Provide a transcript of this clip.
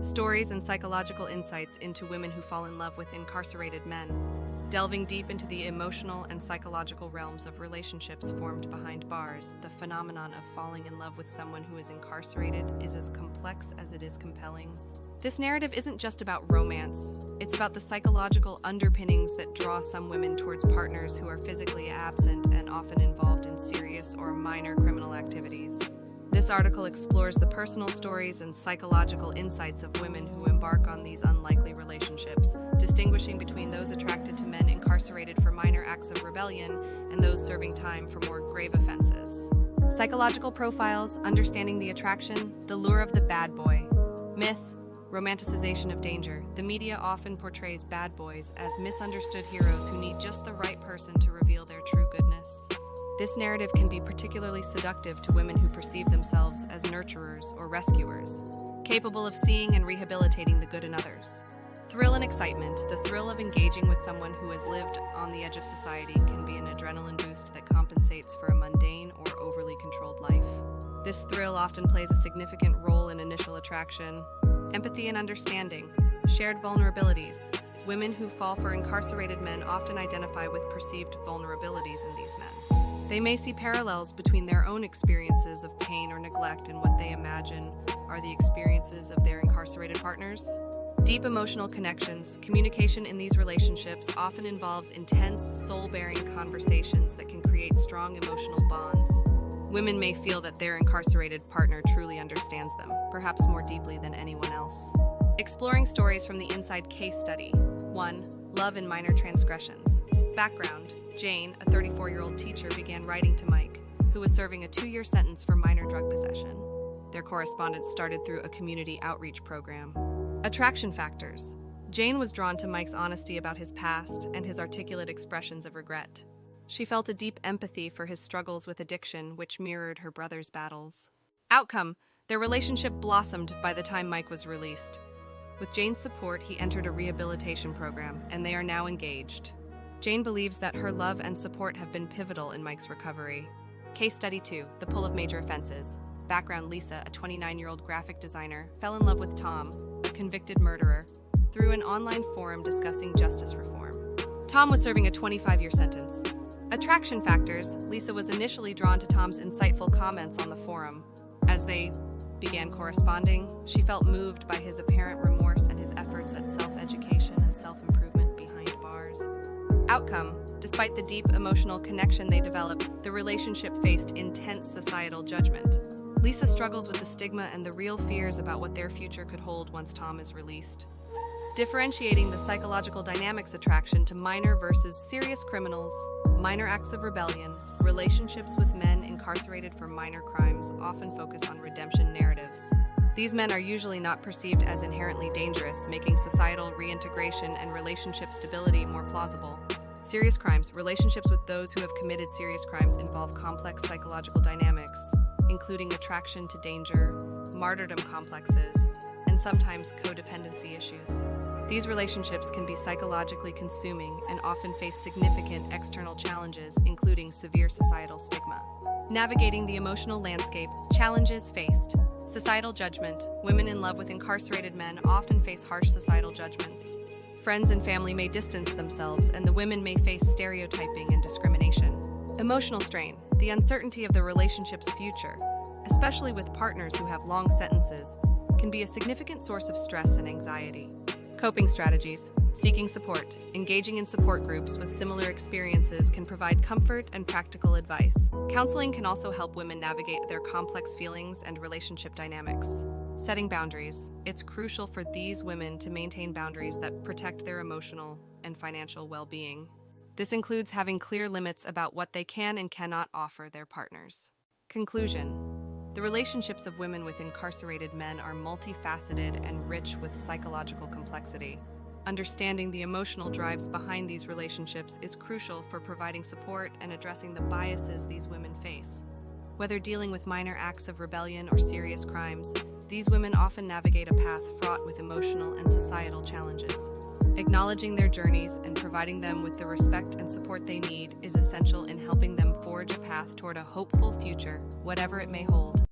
stories and psychological insights into women who fall in love with incarcerated men, delving deep into the emotional and psychological realms of relationships formed behind bars. The phenomenon of falling in love with someone who is incarcerated is as complex as it is compelling. This narrative isn't just about romance, it's about the psychological underpinnings that draw some women towards partners who are physically absent and often involved in serious or minor criminal activities. This article explores the personal stories and psychological insights of women who embark on these unlikely relationships, distinguishing between those attracted to men incarcerated for minor acts of rebellion and those serving time for more grave offenses. Psychological profiles, understanding the attraction, the lure of the bad boy. Myth, romanticization of danger. The media often portrays bad boys as misunderstood heroes who need just the right person to reveal their true goodness. This narrative can be particularly seductive to women who perceive themselves as nurturers or rescuers, capable of seeing and rehabilitating the good in others. Thrill and excitement. The thrill of engaging with someone who has lived on the edge of society can be an adrenaline boost that compensates for a mundane or overly controlled life. This thrill often plays a significant role in initial attraction. Empathy and understanding. Shared vulnerabilities. Women who fall for incarcerated men often identify with perceived vulnerabilities in these men. They may see parallels between their own experiences of pain or neglect and what they imagine are the experiences of their incarcerated partners. Deep emotional connections. Communication in these relationships often involves intense, soul-bearing conversations that can create strong emotional bonds. Women may feel that their incarcerated partner truly understands them, perhaps more deeply than anyone else. Exploring stories from the inside case study. 1. Love and minor transgressions. Background. Jane, a 34-year-old teacher, began writing to Mike, who was serving a 2-year sentence for minor drug possession. Their correspondence started through a community outreach program. Attraction factors. Jane was drawn to Mike's honesty about his past and his articulate expressions of regret. She felt a deep empathy for his struggles with addiction, which mirrored her brother's battles. Outcome. Their relationship blossomed by the time Mike was released. With Jane's support, he entered a rehabilitation program, and they are now engaged. Jane believes that her love and support have been pivotal in Mike's recovery. Case study 2, the pull of major offenses. Background. Lisa, a 29-year-old graphic designer, fell in love with Tom, a convicted murderer, through an online forum discussing justice reform. Tom was serving a 25-year sentence. Attraction factors. Lisa was initially drawn to Tom's insightful comments on the forum. As they began corresponding, she felt moved by his apparent remorse and his efforts at self-education and self-improvement behind bars. Outcome. Despite the deep emotional connection they developed, the relationship faced intense societal judgment. Lisa struggles with the stigma and the real fears about what their future could hold once Tom is released. Differentiating the psychological dynamics attraction to minor versus serious criminals, minor acts of rebellion, relationships with men incarcerated for minor crimes often focus on redemption narratives. These men are usually not perceived as inherently dangerous, making societal reintegration and relationship stability more plausible. Serious crimes. Relationships with those who have committed serious crimes involve complex psychological dynamics, including attraction to danger, martyrdom complexes, and sometimes codependency issues. These relationships can be psychologically consuming and often face significant external challenges, including severe societal stigma. Navigating the emotional landscape. Challenges faced. Societal judgment. Women in love with incarcerated men often face harsh societal judgments. Friends and family may distance themselves, and the women may face stereotyping and discrimination. Emotional strain. The uncertainty of the relationship's future, especially with partners who have long sentences, can be a significant source of stress and anxiety. Coping strategies. Seeking support. Engaging in support groups with similar experiences can provide comfort and practical advice. Counseling can also help women navigate their complex feelings and relationship dynamics. Setting boundaries. It's crucial for these women to maintain boundaries that protect their emotional and financial well-being. This includes having clear limits about what they can and cannot offer their partners. Conclusion. The relationships of women with incarcerated men are multifaceted and rich with psychological complexity. Understanding the emotional drives behind these relationships is crucial for providing support and addressing the biases these women face. Whether dealing with minor acts of rebellion or serious crimes, these women often navigate a path fraught with emotional and societal challenges. Acknowledging their journeys and providing them with the respect and support they need is essential in helping them forge a path toward a hopeful future, whatever it may hold.